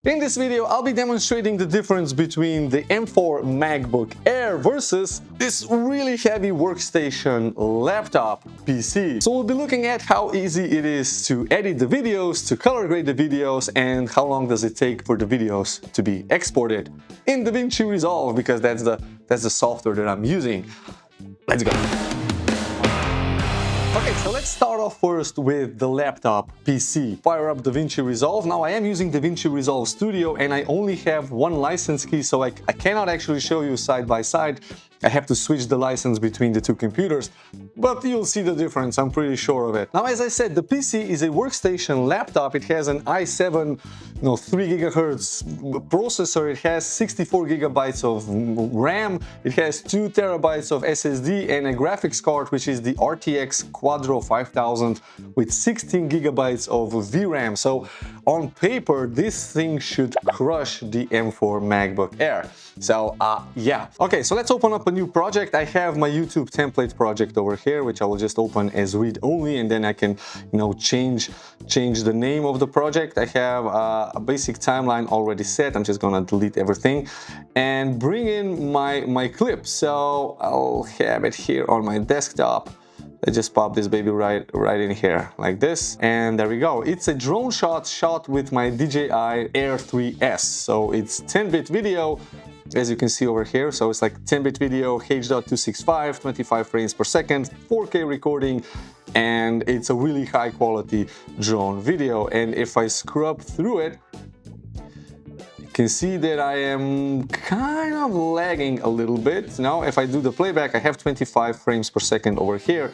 In this video, I'll be demonstrating the difference between the M4 MacBook Air versus this really heavy workstation laptop PC. So we'll be looking at how easy it is to edit the videos, to color grade the videos, and how long does it take for the videos to be exported in Davinci Resolve, because that's the software that I'm using. Let's go. Okay, so let's start off first with the laptop PC. Fire up Davinci Resolve. Now I am using Davinci Resolve Studio and I only have one license key, so I cannot actually show you side by side. I have to switch the license between the two computers, but you'll see the difference, I'm pretty sure of it. Now, as I said, the PC is a workstation laptop. It has an i7, 3 GHz processor. It has 64 GB of RAM. It has 2 TB of SSD and a graphics card, which is the RTX Quadro 5000 with 16 GB of VRAM. So on paper, this thing should crush the M4 MacBook Air. So yeah. Okay, so let's open up a new project. I have my YouTube template project over here, which I will just open as read only, and then I can, change the name of the project. I have a basic timeline already set. I'm just gonna delete everything and bring in my clip. So I'll have it here on my desktop. I just pop this baby right in here like this, and there we go. It's a drone shot with my DJI Air 3S. So it's 10-bit video, as you can see over here. So it's like 10-bit video, H.265, 25 frames per second, 4K recording, and it's a really high quality drone video. And if I scrub through it, you can see that I am kind of lagging a little bit. Now, if I do the playback, I have 25 frames per second over here,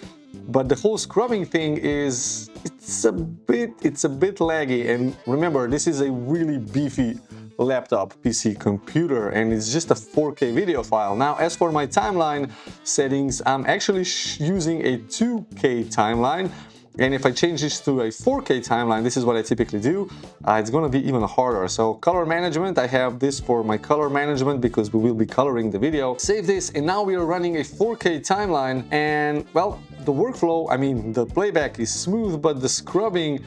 but the whole scrubbing thing is, it's a bit laggy. And remember, this is a really beefy laptop PC computer and it's just a 4K video file. Now, as for my timeline settings, I'm actually using a 2K timeline, and if I change this to a 4K timeline, this is what I typically do, it's gonna be even harder. So color management, I have this for my color management because we will be coloring the video. Save this, and now we are running a 4K timeline, and well, the workflow, the playback is smooth, but the scrubbing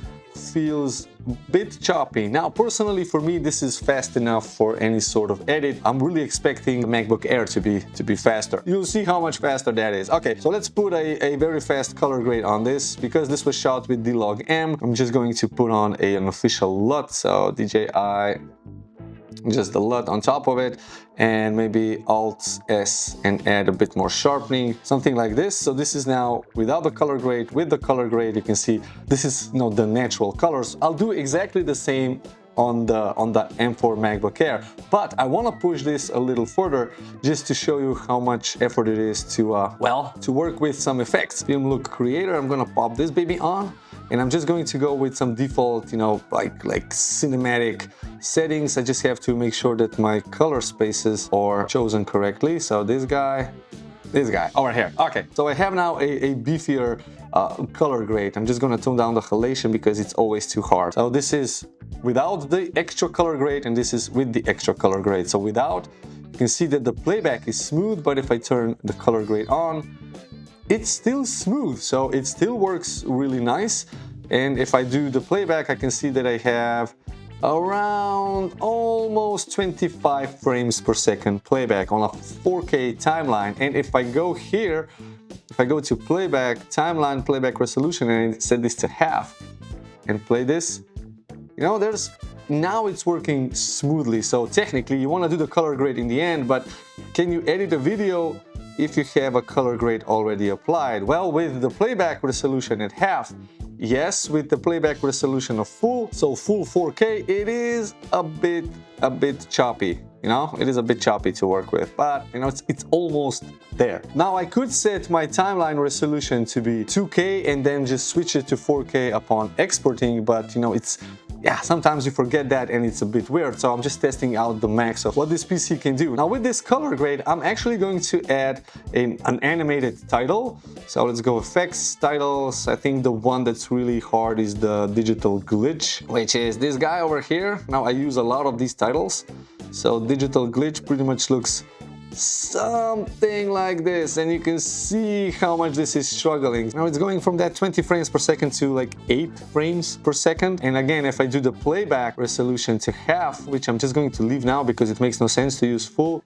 feels a bit choppy. Now, personally, for me, this is fast enough for any sort of edit. I'm really expecting the MacBook Air to be faster. You'll see how much faster that is. Okay, so let's put a very fast color grade on this. Because this was shot with D-Log-M, I'm just going to put on an official LUT, so DJI, just the LUT on top of it, and maybe Alt-S and add a bit more sharpening, something like this. So this is now without the color grade. With the color grade, you can see this is the natural colors. I'll do exactly the same on the M4 MacBook Air, but I want to push this a little further just to show you how much effort it is to work with some effects. Film Look Creator, I'm gonna pop this baby on, and I'm just going to go with some default, like cinematic settings. I just have to make sure that my color spaces are chosen correctly. So this guy over here. Okay, so I have now a beefier color grade. I'm just gonna tone down the halation because it's always too hard. So this is without the extra color grade, and this is with the extra color grade. So without, you can see that the playback is smooth, but if I turn the color grade on, it's still smooth, so it still works really nice. And if I do the playback, I can see that I have around almost 25 frames per second playback on a 4K timeline. And if I go here, if I go to playback, timeline, playback resolution, and set this to half and play this, now it's working smoothly. So technically you want to do the color grade in the end, but can you edit a video if you have a color grade already applied? Well, with the playback resolution at half, yes. With the playback resolution of full 4K, it is a bit choppy. It is a bit choppy to work with, but it's almost there. Now I could set my timeline resolution to be 2K and then just switch it to 4K upon exporting, but sometimes you forget that and it's a bit weird. So I'm just testing out the max of what this PC can do. Now with this color grade, I'm actually going to add an animated title. So let's go effects, titles. I think the one that's really hard is the digital glitch, which is this guy over here. Now I use a lot of these titles. So digital glitch pretty much looks something like this, and you can see how much this is struggling. Now it's going from that 20 frames per second to like 8 frames per second. And again, if I do the playback resolution to half, which I'm just going to leave now because it makes no sense to use full,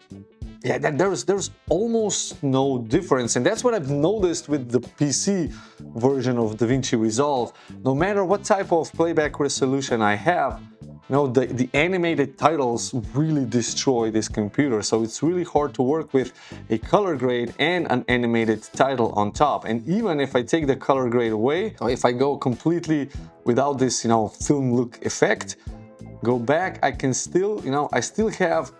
yeah, there's almost no difference. And that's what I've noticed with the PC version of DaVinci Resolve. No matter what type of playback resolution I have, the animated titles really destroy this computer. So it's really hard to work with a color grade and an animated title on top. And even if I take the color grade away, or if I go completely without this, film look effect, go back, I can still, I still have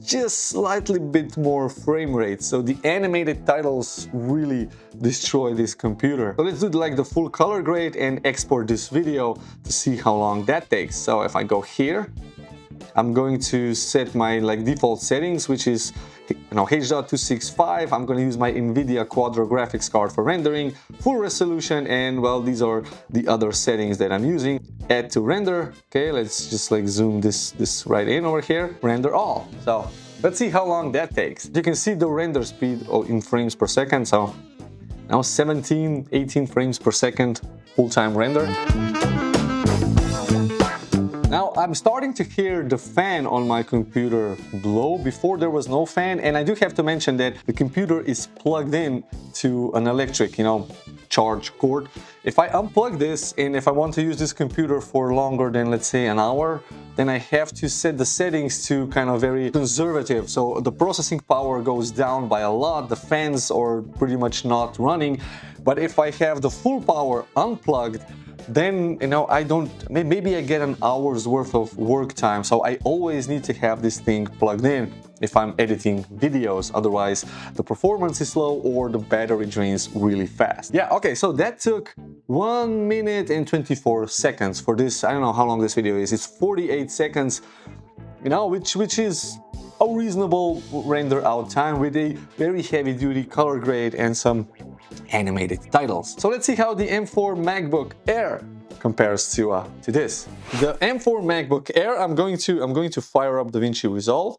just slightly bit more frame rate. So the animated titles really destroy this computer. So let's do like the full color grade and export this video to see how long that takes. So if I go here, I'm going to set my default settings, which is H.265. I'm going to use my NVIDIA Quadro graphics card for rendering, full resolution, and well, these are the other settings that I'm using. Add to render. Okay, let's just zoom this right in over here. Render all. So let's see how long that takes. You can see the render speed in frames per second. So now 17, 18 frames per second full-time render. Now I'm starting to hear the fan on my computer blow. Before there was no fan, and I do have to mention that the computer is plugged in to an electric, charge cord. If I unplug this and if I want to use this computer for longer than, let's say, an hour, then I have to set the settings to kind of very conservative. So the processing power goes down by a lot, the fans are pretty much not running. But if I have the full power unplugged, then maybe I get an hour's worth of work time. So I always need to have this thing plugged in if I'm editing videos, otherwise the performance is slow or the battery drains really fast. Yeah, okay, so that took 1 minute and 24 seconds for this. I don't know how long this video is. It's 48 seconds, which is a reasonable render out time with a very heavy duty color grade and some animated titles. So let's see how the M4 MacBook Air compares to this. The M4 MacBook Air, I'm going to fire up DaVinci Resolve.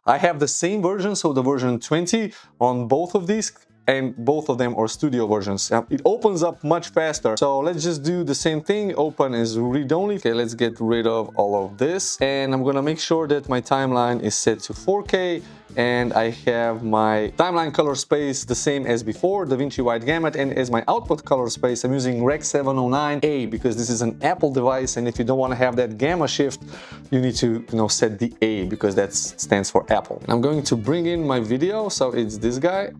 I have the same version, so the version 20 on both of these, and both of them are studio versions. It opens up much faster. So let's just do the same thing. Open is read-only. Okay, let's get rid of all of this. And I'm gonna make sure that my timeline is set to 4K. And I have my timeline color space the same as before, DaVinci Wide Gamut, and as my output color space, I'm using Rec 709A because this is an Apple device, and if you don't want to have that gamma shift, you need to set the A because that stands for Apple. And I'm going to bring in my video, so it's this guy.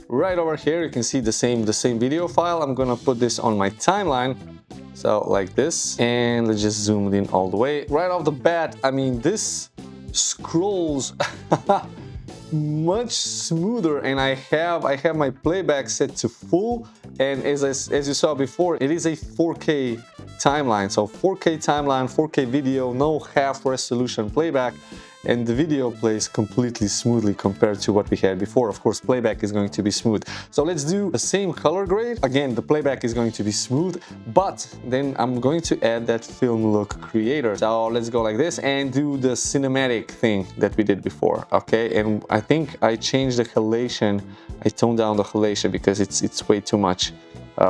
Right over here, you can see the same video file. I'm gonna put this on my timeline, so like this, and let's just zoom it in all the way. Right off the bat, I mean, this scrolls much smoother, and I have my playback set to full, and as you saw before, it is a 4K timeline. So 4K timeline, 4K video, no half resolution playback, and the video plays completely smoothly compared to what we had before. Of course, playback is going to be smooth. So let's do the same color grade. Again, the playback is going to be smooth, but then I'm going to add that film look creator. So let's go like this and do the cinematic thing that we did before, okay? And I think I changed the halation. I toned down the halation because it's way too much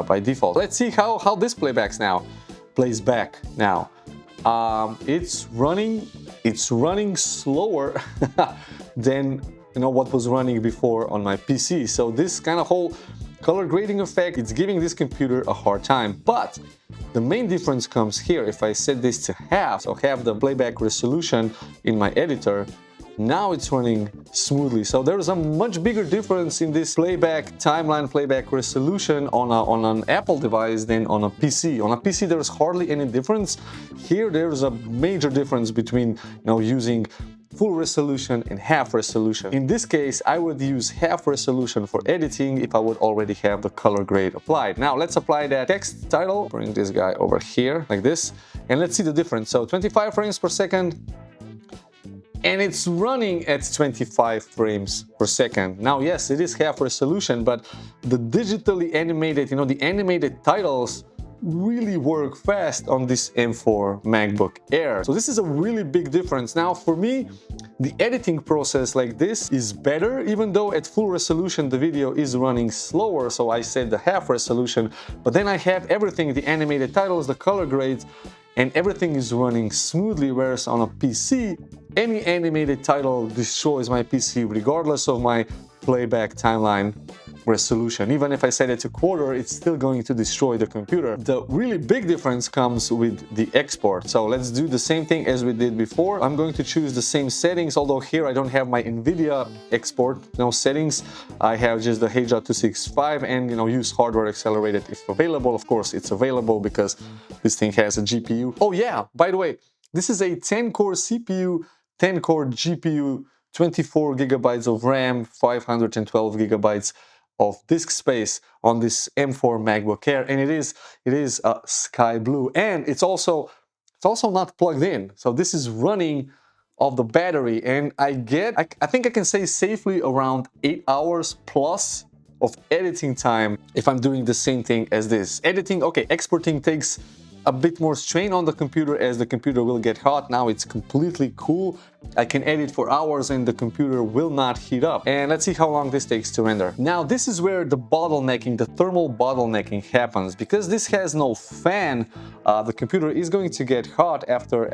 by default. Let's see how this plays back now. It's running slower than what was running before on my PC. So this kind of whole color grading effect, it's giving this computer a hard time. But the main difference comes here. If I set this to half, so half the playback resolution in my editor, now it's running smoothly. So there's a much bigger difference in this timeline playback resolution on an Apple device than on a PC. On a PC, there's hardly any difference. Here, there's a major difference between using full resolution and half resolution. In this case, I would use half resolution for editing if I would already have the color grade applied. Now let's apply that text title. Bring this guy over here like this, and let's see the difference. So 25 frames per second. And it's running at 25 frames per second. Now, yes, it is half resolution, but the digitally animated, the animated titles really work fast on this M4 MacBook Air. So this is a really big difference. Now for me, the editing process like this is better, even though at full resolution the video is running slower, so I set the half resolution, but then I have everything, the animated titles, the color grades, and everything is running smoothly, whereas on a PC, any animated title destroys my PC regardless of my playback timeline resolution. Even if I set it to quarter, it's still going to destroy the computer. The really big difference comes with the export. So let's do the same thing as we did before. I'm going to choose the same settings, although here I don't have my NVIDIA export, no settings. I have just the H.265 and, use hardware accelerated if available. Of course, it's available because this thing has a GPU. Oh yeah, by the way, this is a 10-core CPU, 10-core GPU, 24 gigabytes of RAM, 512 gigabytes of disk space on this M4 MacBook Air, and it is sky blue, and it's also not plugged in. So this is running off the battery, and I think I can say safely around 8 hours plus of editing time if I'm doing the same thing as this. Editing, okay, exporting takes a bit more strain on the computer as the computer will get hot. Now it's completely cool. I can edit for hours and the computer will not heat up. And let's see how long this takes to render. Now this is where the bottlenecking, the thermal bottlenecking happens. Because this has no fan, the computer is going to get hot after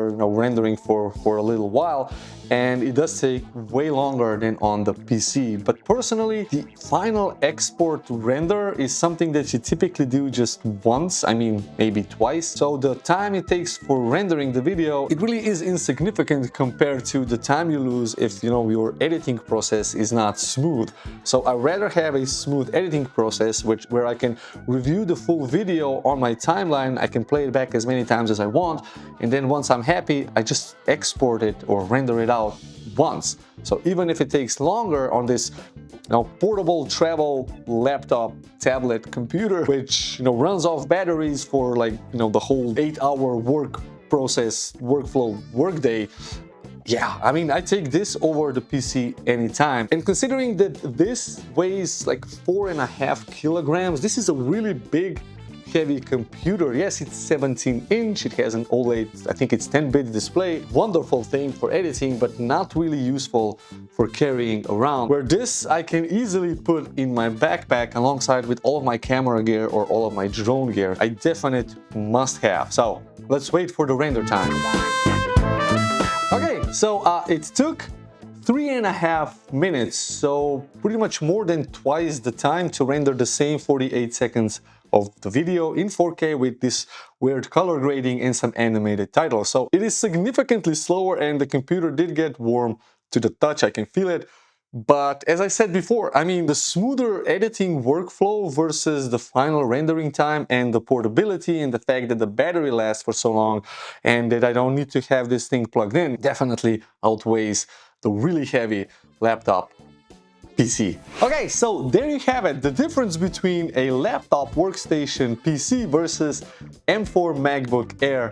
rendering for a little while, and it does take way longer than on the PC. But personally, the final export render is something that you typically do just once, I mean maybe twice. So the time it takes for rendering the video, it really is insignificant compared to the time you lose if your editing process is not smooth. So I rather have a smooth editing process where I can review the full video on my timeline. I can play it back as many times as I want, and then once I'm happy, I just export it or render it out once. So even if it takes longer on this portable travel laptop tablet computer, which runs off batteries for the whole 8-hour workflow workday, yeah, I mean, I take this over the PC anytime. And considering that this weighs like 4.5 kilograms, this is a really big, heavy computer. Yes, it's 17-inch, it has an OLED, I think it's 10-bit display. Wonderful thing for editing, but not really useful for carrying around. Where this I can easily put in my backpack alongside with all of my camera gear or all of my drone gear. A definite must-have. So let's wait for the render time. Okay, so it took 3.5 minutes, so pretty much more than twice the time to render the same 48 seconds of the video in 4K with this weird color grading and some animated titles. So it is significantly slower, and the computer did get warm to the touch, I can feel it. But as I said before, I mean, the smoother editing workflow versus the final rendering time and the portability and the fact that the battery lasts for so long and that I don't need to have this thing plugged in definitely outweighs the really heavy laptop PC. Okay, so there you have it, the difference between a laptop workstation PC versus M4 MacBook Air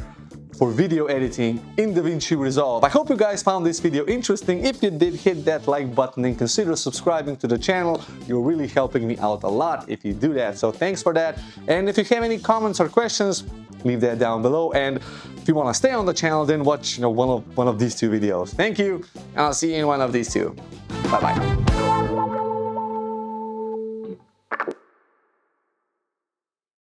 for video editing in Davinci Resolve. I hope you guys found this video interesting. If you did, hit that like button and consider subscribing to the channel. You're really helping me out a lot if you do that, so thanks for that. And if you have any comments or questions, leave that down below. And if you want to stay on the channel, then watch one of these two videos. Thank you, and I'll see you in one of these two. Bye bye.